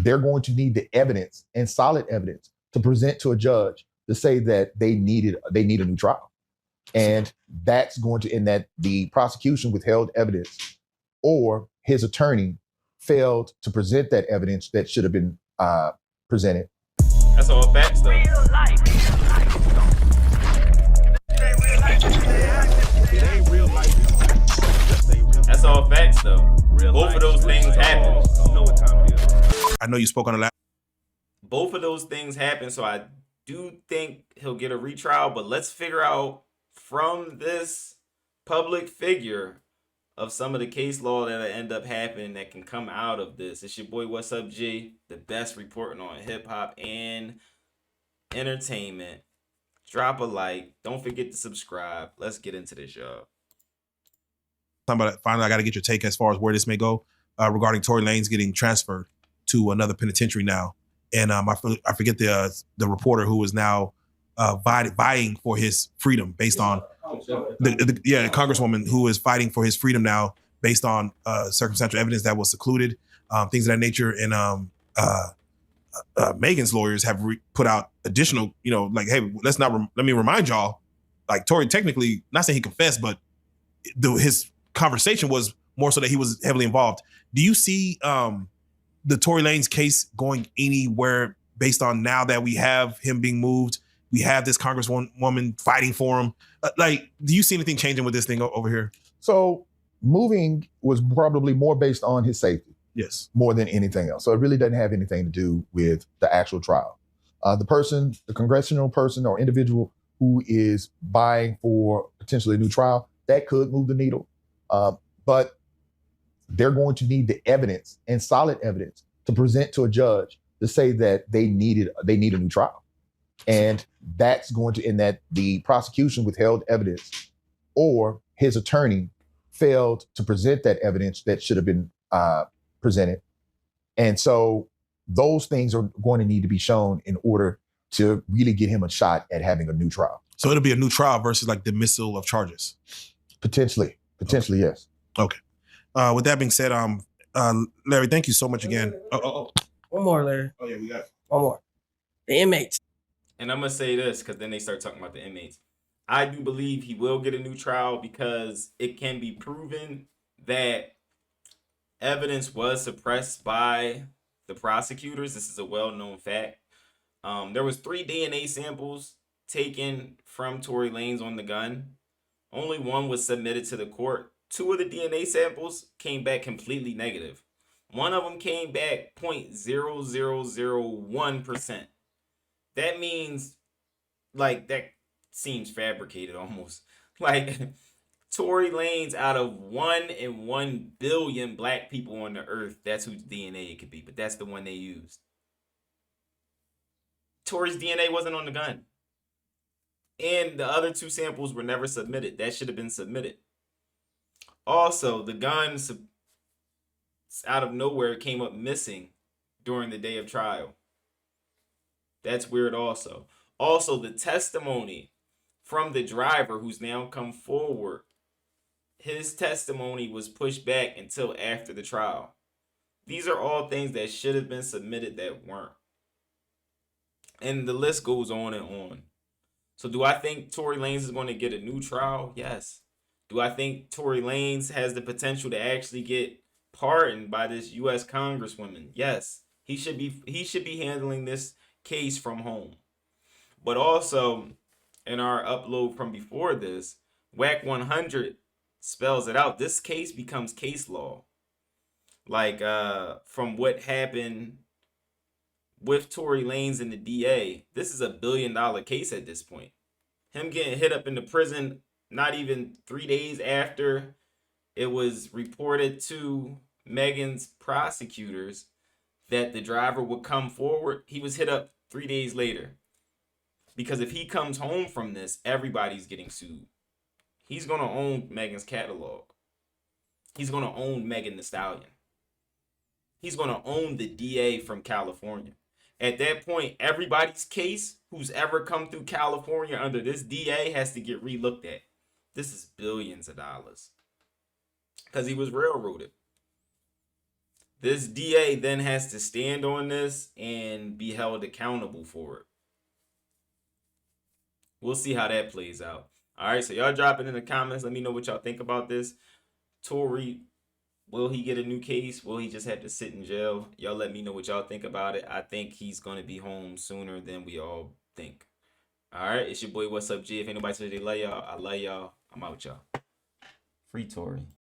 they're going to need the evidence and solid evidence to present to a judge to say that they need a new trial. And that's going to end that the prosecution withheld evidence or his attorney failed to present that evidence that should have been presented. That's all facts, though. That's all facts, though. Both of those things happen. I know you spoke on the last. Both of those things happen, so I do think he'll get a retrial. But let's figure out from this public figure of some of the case law that'll end up happening that can come out of this. It's your boy, What's Up, G? The best reporting on hip hop and entertainment. Drop a like. Don't forget to subscribe. Let's get into this, y'all. Finally, I got to get your take as far as where this may go regarding Tory Lanez getting transferred to another penitentiary now. And I forget the reporter who is now vying for his freedom based on the congresswoman who is fighting for his freedom now based on circumstantial evidence that was secluded, things of that nature. And Meghan's lawyers have put out additional, like, hey, let me remind y'all, like Tory technically, not saying he confessed, but his conversation was more so that he was heavily involved. Do you see the Tory Lanez case going anywhere based on now that we have him being moved? We have this congresswoman fighting for him. Do you see anything changing with this thing over here? So moving was probably more based on his safety. Yes. More than anything else. So it really doesn't have anything to do with the actual trial. The congressional person or individual who is vying for potentially a new trial, that could move the needle. But they're going to need the evidence and solid evidence to present to a judge to say that they need a new trial. And that's going to end that the prosecution withheld evidence or his attorney failed to present that evidence that should have been presented. And so those things are going to need to be shown in order to really get him a shot at having a new trial. So it'll be a new trial versus like dismissal of charges? Potentially, okay. Yes. Okay. With that being said, Larry, thank you so much again. One more, Larry. Oh yeah, we got one more. The inmates. And I'm going to say this because then they start talking about the inmates. I do believe he will get a new trial because it can be proven that evidence was suppressed by the prosecutors. This is a well-known fact. There was 3 DNA samples taken from Tory Lanez on the gun. Only one was submitted to the court. 2 of the DNA samples came back completely negative. One of them came back 0.0001%. That means, like, that seems fabricated almost. Like, Tory Lanez, out of 1 in 1 billion black people on the earth, that's whose DNA it could be. But that's the one they used. Tory's DNA wasn't on the gun. And the other 2 samples were never submitted. That should have been submitted. Also, the gun out of nowhere came up missing during the day of trial. That's weird also. Also, the testimony from the driver who's now come forward, his testimony was pushed back until after the trial. These are all things that should have been submitted that weren't. And the list goes on and on. So do I think Tory Lanez is going to get a new trial? Yes. Do I think Tory Lanez has the potential to actually get pardoned by this U.S. Congresswoman? Yes. He should be handling this case from home. But also, in our upload from before this, WAC 100 spells it out. This case becomes case law. Like, from what happened with Tory Lanez and the DA, this is $1 billion case at this point. Him getting hit up in the prison not even 3 days after it was reported to Meghan's prosecutors that the driver would come forward, he was hit up 3 days later. Because if he comes home from this, everybody's getting sued. He's going to own Meghan's catalog. He's going to own Megan Thee Stallion. He's going to own the DA from California. At that point, everybody's case who's ever come through California under this DA has to get relooked at. This is billions of dollars. Because he was railroaded. This DA then has to stand on this and be held accountable for it. We'll see how that plays out. All right, so y'all drop it in the comments. Let me know what y'all think about this. Tory, will he get a new case? Will he just have to sit in jail? Y'all let me know what y'all think about it. I think he's going to be home sooner than we all think. All right, it's your boy, What's Up, G. If anybody says they love y'all, I love y'all. I'm out, y'all. Free Tory.